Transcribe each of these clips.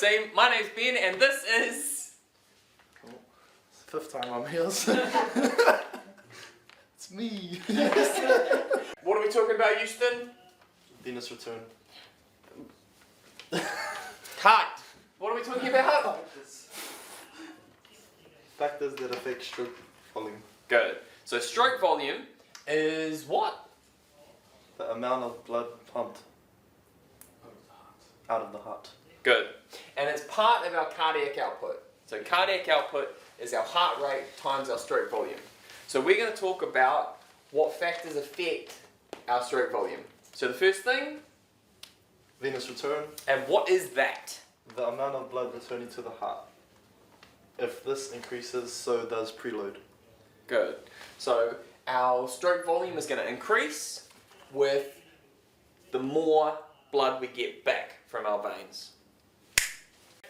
Untitled team. My name's Ben and this is... Oh, it's the 5th time I'm here. It's me. What are we talking about, Houston? Venous Return. Cut! What are we talking about? Factors that affect stroke volume. Good. So stroke volume is what? The amount of blood pumped out of the heart. Good. And it's part of our cardiac output. So cardiac output is our heart rate times our stroke volume. So we're going to talk about what factors affect our stroke volume. So the first thing, Venous return. and what is that? The amount of blood returning to the heart. If this increases, so does preload. Good. So our stroke volume is going to increase with the more blood we get back from our veins.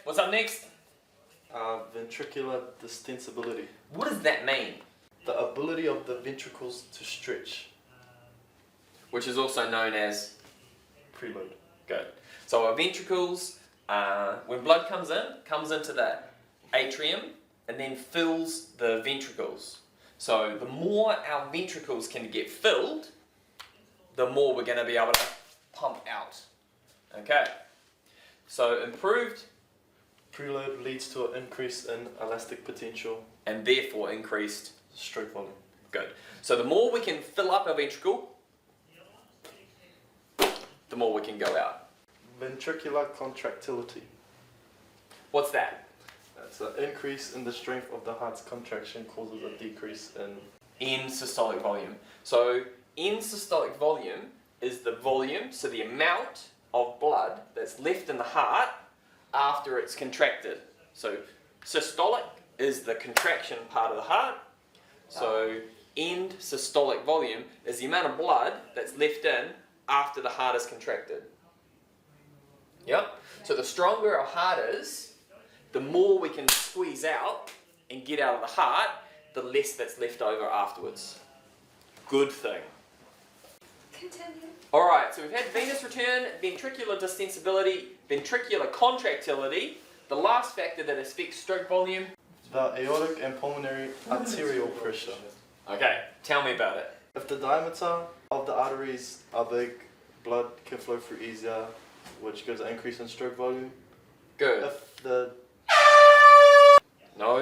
What's up next? Ventricular distensibility. What does that mean? The ability of the ventricles to stretch. Which is also known as... Preload. Good. So our ventricles, when blood comes into the atrium and then fills the ventricles. So the more our ventricles can get filled, the more we're going to be able to pump out. Okay. So improved Preload leads to an increase in elastic potential and therefore increased stroke volume. Good. So the more we can fill up our ventricle, the more we can go out. Ventricular contractility. What's that? That's an increase in the strength of the heart's contraction causes a decrease in... End systolic volume. So end systolic volume is the volume, so the amount of blood that's left in the heart after it's contracted. So systolic is the contraction part of the heart. So end systolic volume is the amount of blood that's left in after the heart is contracted. Yep. So the stronger our heart is, the more we can squeeze out and get out of the heart, the less that's left over afterwards. Good thing. Continue. Alright, so we've had venous return, ventricular distensibility, ventricular contractility. The last factor that affects stroke volume. The aortic and pulmonary arterial pressure. Okay, tell me about it. If the diameter of the arteries are big, blood can flow through easier, which gives an increase in stroke volume. Good. If the No.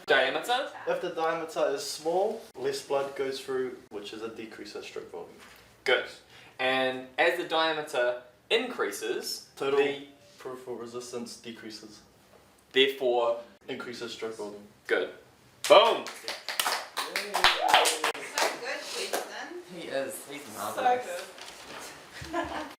Diameter? If the diameter is small, less blood goes through, which is a decrease in stroke volume. Good. And as the diameter increases, Total the... peripheral resistance decreases, Therefore, increases stroke volume. good. Boom!